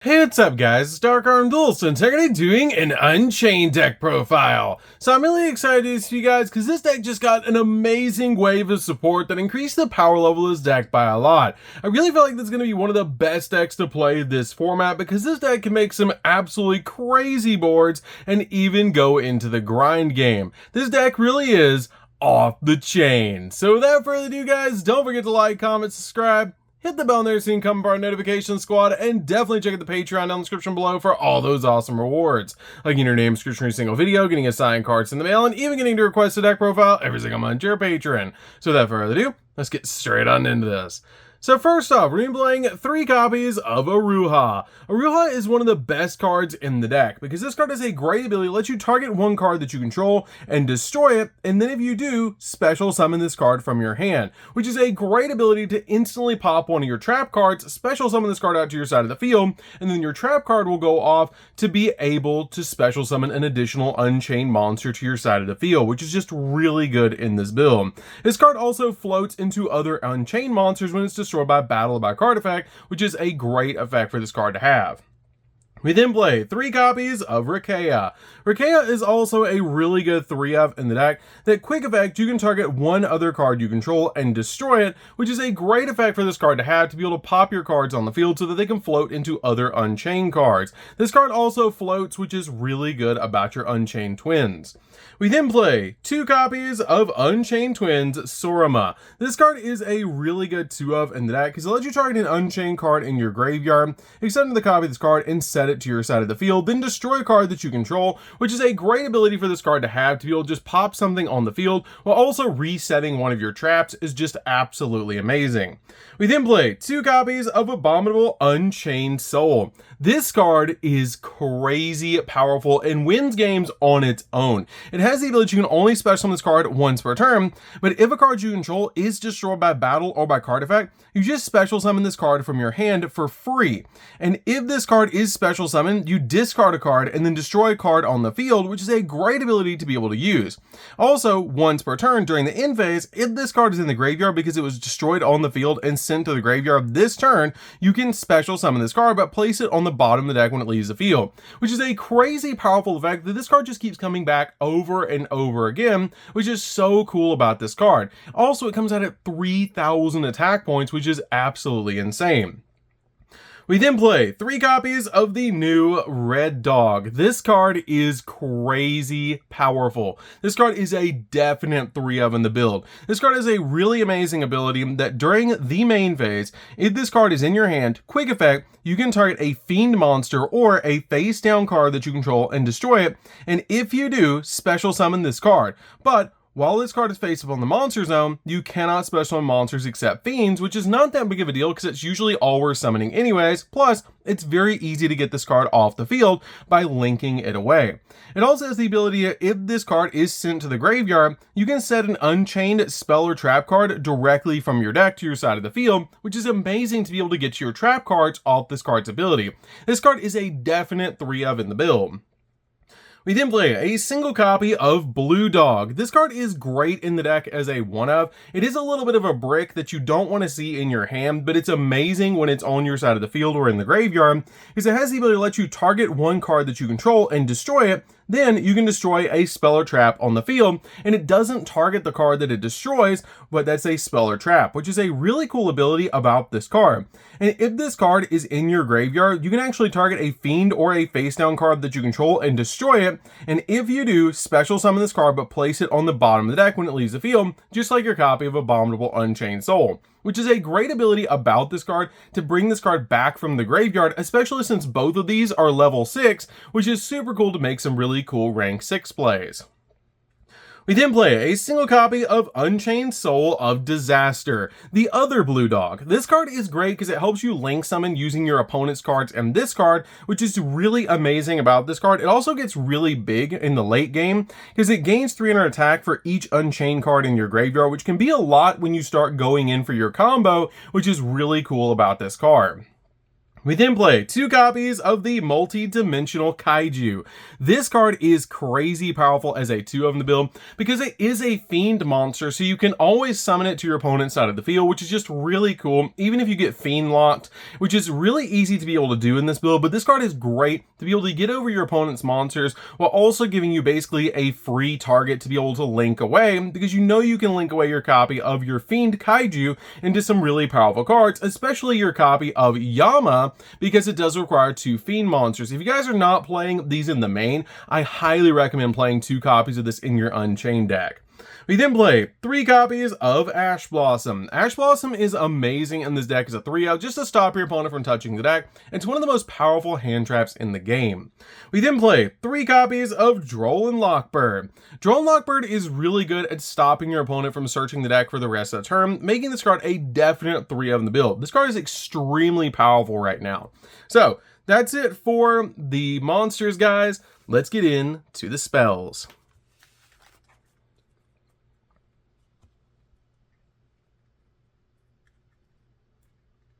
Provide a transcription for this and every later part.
Hey, what's up guys, it's DarkArmedDuelist and today I'm doing an Unchained deck profile. So I'm really excited to see you guys because this deck just got an amazing wave of support that increased the power level of this deck by a lot. I really feel like this is going to be one of the best decks to play this format because this deck can make some absolutely crazy boards and even go into the grind game. This deck really is off the chain. So without further ado guys, don't forget to like, comment, subscribe. Hit the bell there so you can come part of our notification squad, and definitely check out the Patreon down in the description below for all those awesome rewards. Like getting your name description every single video, getting assigned cards in the mail, and even getting to request a deck profile every single month to your Patreon. So without further ado, let's get straight on into this. So first off, we're going to be playing 3 copies of Aruha. Aruha is one of the best cards in the deck because this card has a great ability to let you target one card that you control and destroy it, and then if you do, special summon this card from your hand, which is a great ability to instantly pop one of your trap cards, special summon this card out to your side of the field, and then your trap card will go off to be able to special summon an additional Unchained monster to your side of the field, which is just really good in this build. This card also floats into other Unchained monsters when it's destroyed by battle or by card effect, which is a great effect for this card to have. We then play 3 copies of Rikeya. Rikeya is also a really good 3-of in the deck. That quick effect, you can target one other card you control and destroy it, which is a great effect for this card to have to be able to pop your cards on the field so that they can float into other Unchained cards. This card also floats, which is really good about your Unchained twins. We then play 2 copies of Unchained Twins Sorama. This card is a really good 2-of in the deck because it lets you target an Unchained card in your graveyard, extend the copy of this card and set it to your side of the field, then destroy a card that you control, which is a great ability for this card to have to be able to just pop something on the field while also resetting one of your traps is just absolutely amazing. We then play 2 copies of Abominable Unchained Soul. This card is crazy powerful and wins games on its own. It has the ability you can only special summon this card once per turn, but if a card you control is destroyed by battle or by card effect, you just special summon this card from your hand for free. And if this card is special summoned, you discard a card and then destroy a card on the field, which is a great ability to be able to use. Also, once per turn during the end phase, if this card is in the graveyard because it was destroyed on the field and sent to the graveyard this turn, you can special summon this card but place it on the bottom of the deck when it leaves the field, which is a crazy powerful effect that this card just keeps coming back over and over again, which is so cool about this card. Also, it comes out at 3,000 attack points, which is absolutely insane. We then play 3 copies of the new Red Dog. This card is crazy powerful. This card is a definite 3-of in the build. This card has a really amazing ability that during the main phase, if this card is in your hand, quick effect, you can target a fiend monster or a face down card that you control and destroy it. And if you do, special summon this card. But while this card is face up on the monster zone, you cannot special summon monsters except fiends, which is not that big of a deal because it's usually all we're summoning anyways. Plus, it's very easy to get this card off the field by linking it away. It also has the ability, if this card is sent to the graveyard, you can set an Unchained spell or trap card directly from your deck to your side of the field, which is amazing to be able to get your trap cards off this card's ability. This card is a definite 3-of in the build. We then play a single copy of Blue Dog. This card is great in the deck as a 1-of. It is a little bit of a brick that you don't want to see in your hand, but it's amazing when it's on your side of the field or in the graveyard because it has the ability to let you target one card that you control and destroy it. Then you can destroy a spell or trap on the field, and it doesn't target the card that it destroys, but that's a spell or trap, which is a really cool ability about this card. And if this card is in your graveyard, you can actually target a fiend or a face down card that you control and destroy it. And if you do, special summon this card but place it on the bottom of the deck when it leaves the field, just like your copy of Abominable Unchained Soul, which is a great ability about this card to bring this card back from the graveyard, especially since both of these are level 6, which is super cool to make some really cool rank 6 plays. We then play a single copy of Unchained Soul of Disaster, the other Blue Dog. This card is great because it helps you link summon using your opponent's cards and this card, which is really amazing about this card. It also gets really big in the late game because it gains 300 attack for each Unchained card in your graveyard, which can be a lot when you start going in for your combo, which is really cool about this card. We then play 2 copies of the Multi-Dimensional Kaiju. This card is crazy powerful as a 2 of in the build because it is a fiend monster, so you can always summon it to your opponent's side of the field, which is just really cool, even if you get fiend locked, which is really easy to be able to do in this build. But this card is great to be able to get over your opponent's monsters while also giving you basically a free target to be able to link away, because you know you can link away your copy of your fiend Kaiju into some really powerful cards, especially your copy of Yama, because it does require 2 fiend monsters. If you guys are not playing these in the main, I highly recommend playing 2 copies of this in your Unchained deck. We then play 3 copies of Ash Blossom. Ash Blossom is amazing in this deck as a 3-out, just to stop your opponent from touching the deck. It's one of the most powerful hand traps in the game. We then play 3 copies of Droll and Lockbird. Droll and Lockbird is really good at stopping your opponent from searching the deck for the rest of the turn, making this card a definite 3-of in the build. This card is extremely powerful right now. So that's it for the monsters, guys. Let's get into the spells.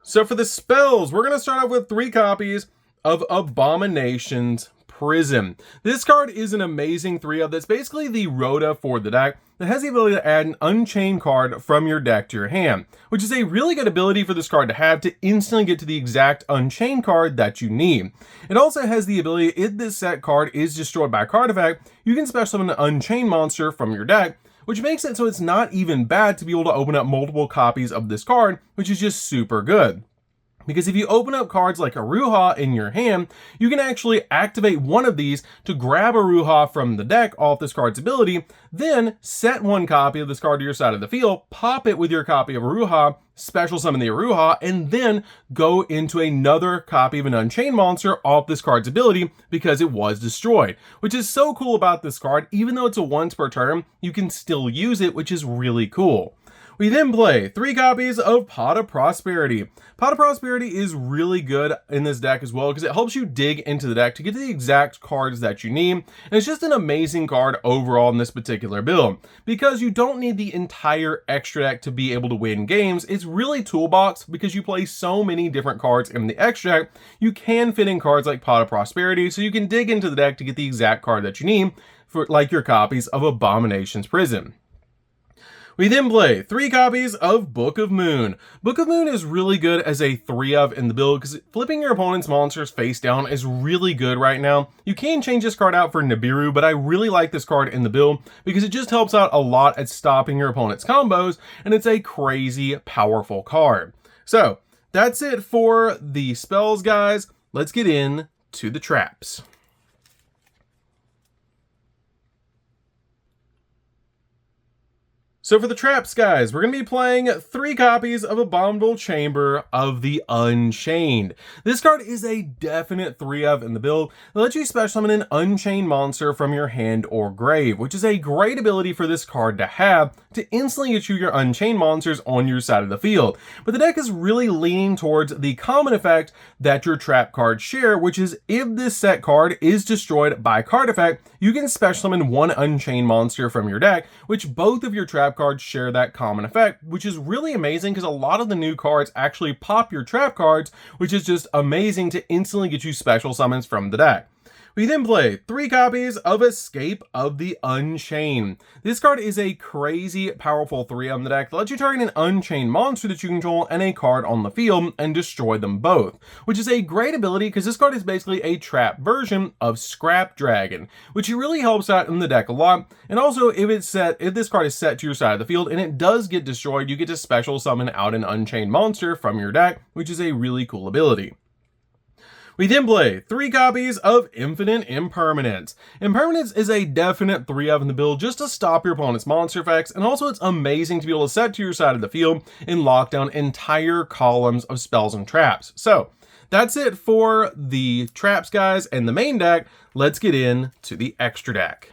So for the spells, we're going to start off with 3 copies of Abomination's Prison. This card is an amazing 3-of that's basically the Rhoda for the deck that has the ability to add an Unchained card from your deck to your hand, which is a really good ability for this card to have to instantly get to the exact Unchained card that you need. It also has the ability, if this set card is destroyed by a card effect, you can special summon an Unchained monster from your deck, which makes it so it's not even bad to be able to open up multiple copies of this card, which is just super good. Because if you open up cards like Aruha in your hand, you can actually activate one of these to grab Aruha from the deck off this card's ability, then set 1 copy of this card to your side of the field, pop it with your copy of Aruha, special summon the Aruha, and then go into another copy of an Unchained monster off this card's ability because it was destroyed. Which is so cool about this card, even though it's a once per turn, you can still use it, which is really cool. We then play 3 copies of Pot of Prosperity. Pot of Prosperity is really good in this deck as well because it helps you dig into the deck to get to the exact cards that you need. And it's just an amazing card overall in this particular build because you don't need the entire extra deck to be able to win games. It's really toolbox because you play so many different cards in the extra deck. You can fit in cards like Pot of Prosperity so you can dig into the deck to get the exact card that you need for like your copies of Abomination's Prison. We then play 3 copies of Book of Moon. Book of Moon is really good as a 3-of in the build because flipping your opponent's monsters face down is really good right now. You can change this card out for Nibiru, but I really like this card in the build because it just helps out a lot at stopping your opponent's combos, and it's a crazy powerful card. So that's it for the spells, guys. Let's get into the traps. So for the traps, guys, we're going to be playing 3 copies of Abominable Chamber of the Unchained. This card is a definite 3-of in the build that lets you special summon an Unchained monster from your hand or grave, which is a great ability for this card to have to instantly get you your Unchained monsters on your side of the field. But the deck is really leaning towards the common effect that your trap cards share, which is if this set card is destroyed by card effect, you can special summon 1 Unchained monster from your deck, which both of your trap cards share that common effect, which is really amazing because a lot of the new cards actually pop your trap cards, which is just amazing to instantly get you special summons from the deck. We then play 3 copies of Escape of the Unchained. This card is a crazy powerful 3 on the deck that lets you target an Unchained monster that you control and a card on the field and destroy them both, which is a great ability because this card is basically a trap version of Scrap Dragon, which really helps out in the deck a lot. And also if this card is set to your side of the field and it does get destroyed, you get to special summon out an Unchained monster from your deck, which is a really cool ability. We then play 3 copies of Infinite Impermanence. Impermanence is a definite 3-of in the build just to stop your opponent's monster effects, and also it's amazing to be able to set to your side of the field and lock down entire columns of spells and traps. So that's it for the traps, guys, and the main deck. Let's get into the extra deck.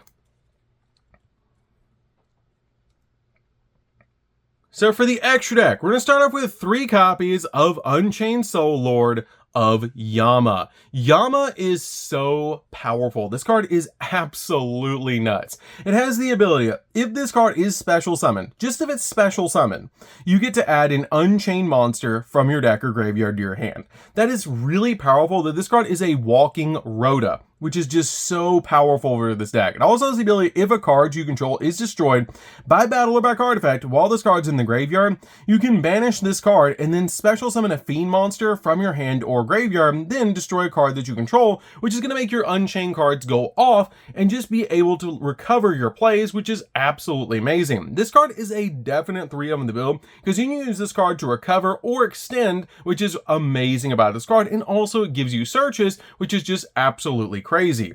So for the extra deck, we're going to start off with 3 copies of Unchained Soul Lord, of Yama. Yama is so powerful. This card is absolutely nuts. It has the ability, if this card is special summoned, just if it's special summoned, you get to add an Unchained monster from your deck or graveyard to your hand. That is really powerful, that this card is a walking Rhoda, which is just so powerful for this deck. It also has the ability, if a card you control is destroyed by battle or by card effect while this card's in the graveyard, you can banish this card and then special summon a fiend monster from your hand or graveyard, then destroy a card that you control, which is going to make your Unchained cards go off and just be able to recover your plays, which is absolutely amazing. This card is a definite 3-of in the build because you can use this card to recover or extend, which is amazing about this card, and also it gives you searches, which is just absolutely crazy.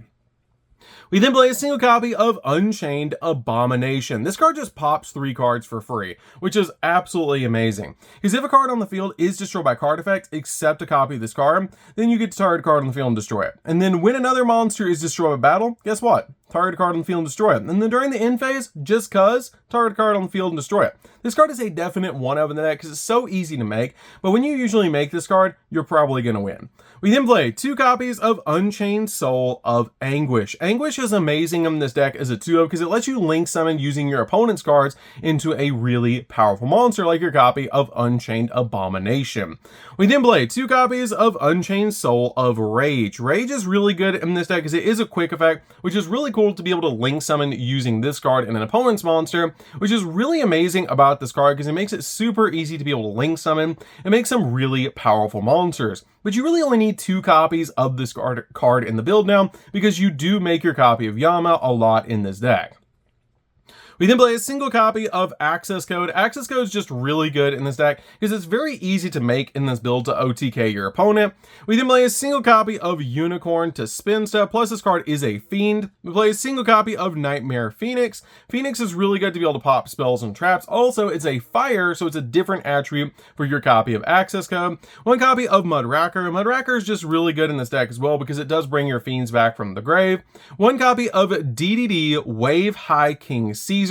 We then play a single copy of Unchained Abomination. This card just pops 3 cards for free, which is absolutely amazing. Because if a card on the field is destroyed by card effects, except a copy of this card, then you get to target a card on the field and destroy it. And then when another monster is destroyed by battle, guess what? Target a card on the field and destroy it. And then during the end phase, just cuz, target a card on the field and destroy it. This card is a definite 1-of in the deck because it's so easy to make, but when you usually make this card, you're probably going to win. We then play 2 copies of Unchained Soul of Anguish. Anguish is amazing in this deck as a 2-of because it lets you link summon using your opponent's cards into a really powerful monster like your copy of Unchained Abomination. We then play 2 copies of Unchained Soul of Rage. Rage is really good in this deck because it is a quick effect, which is really cool to be able to link summon using this card and an opponent's monster, which is really amazing about this card because it makes it super easy to be able to link summon and make some really powerful monsters. But you really only need 2 copies of this card in the build now because you do make your copy of Yama a lot in this deck. We then play a single copy of Access Code. Access Code is just really good in this deck because it's very easy to make in this build to OTK your opponent. We then play a single copy of Unicorn to spin stuff, plus this card is a fiend. We play a single copy of Nightmare Phoenix. Phoenix is really good to be able to pop spells and traps. Also, it's a fire, so it's a different attribute for your copy of Access Code. 1 copy of Mudracker. Mudracker is just really good in this deck as well because it does bring your fiends back from the grave. 1 copy of DDD Wave High King Caesar.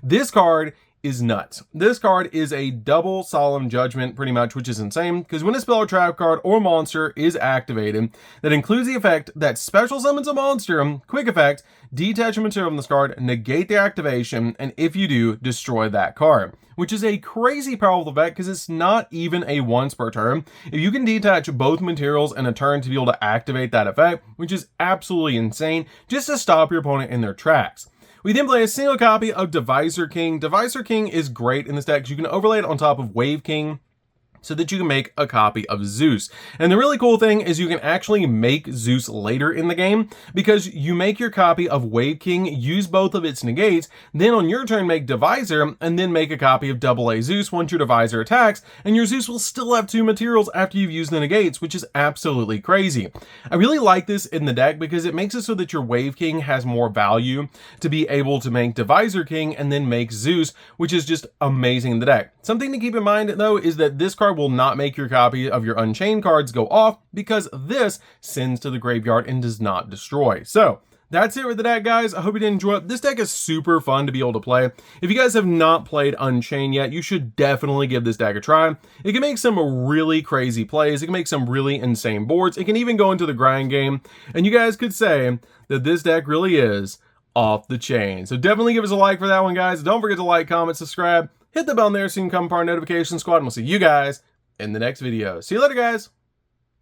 This card is nuts. This card is a double Solemn Judgment pretty much, which is insane because when a spell or trap card or monster is activated that includes the effect that special summons a monster, quick effect, detach a material from this card, negate the activation, and if you do, destroy that card, which is a crazy powerful effect because it's not even a once per turn. If you can detach both materials in a turn to be able to activate that effect, which is absolutely insane, just to stop your opponent in their tracks. We then play a single copy of Divisor King. Divisor King is great in this deck because you can overlay it on top of Wave King so that you can make a copy of Zeus. And the really cool thing is you can actually make Zeus later in the game because you make your copy of Wave King, use both of its negates, then on your turn make Divisor, and then make a copy of AA Zeus once your Divisor attacks, and your Zeus will still have 2 materials after you've used the negates, which is absolutely crazy. I really like this in the deck because it makes it so that your Wave King has more value to be able to make Divisor King and then make Zeus, which is just amazing in the deck. Something to keep in mind though is that this card will not make your copy of your Unchained cards go off because this sends to the graveyard and does not destroy. So that's it with the deck, guys. I hope you did enjoy it. This deck is super fun to be able to play. If you guys have not played Unchained yet, you should definitely give this deck a try. It can make some really crazy plays. It can make some really insane boards. It can even go into the grind game. And you guys could say that this deck really is off the chain. So definitely give us a like for that one, guys. Don't forget to like, comment, subscribe. Hit the bell there so you can become part of our notification squad, and we'll see you guys in the next video. See you later, guys.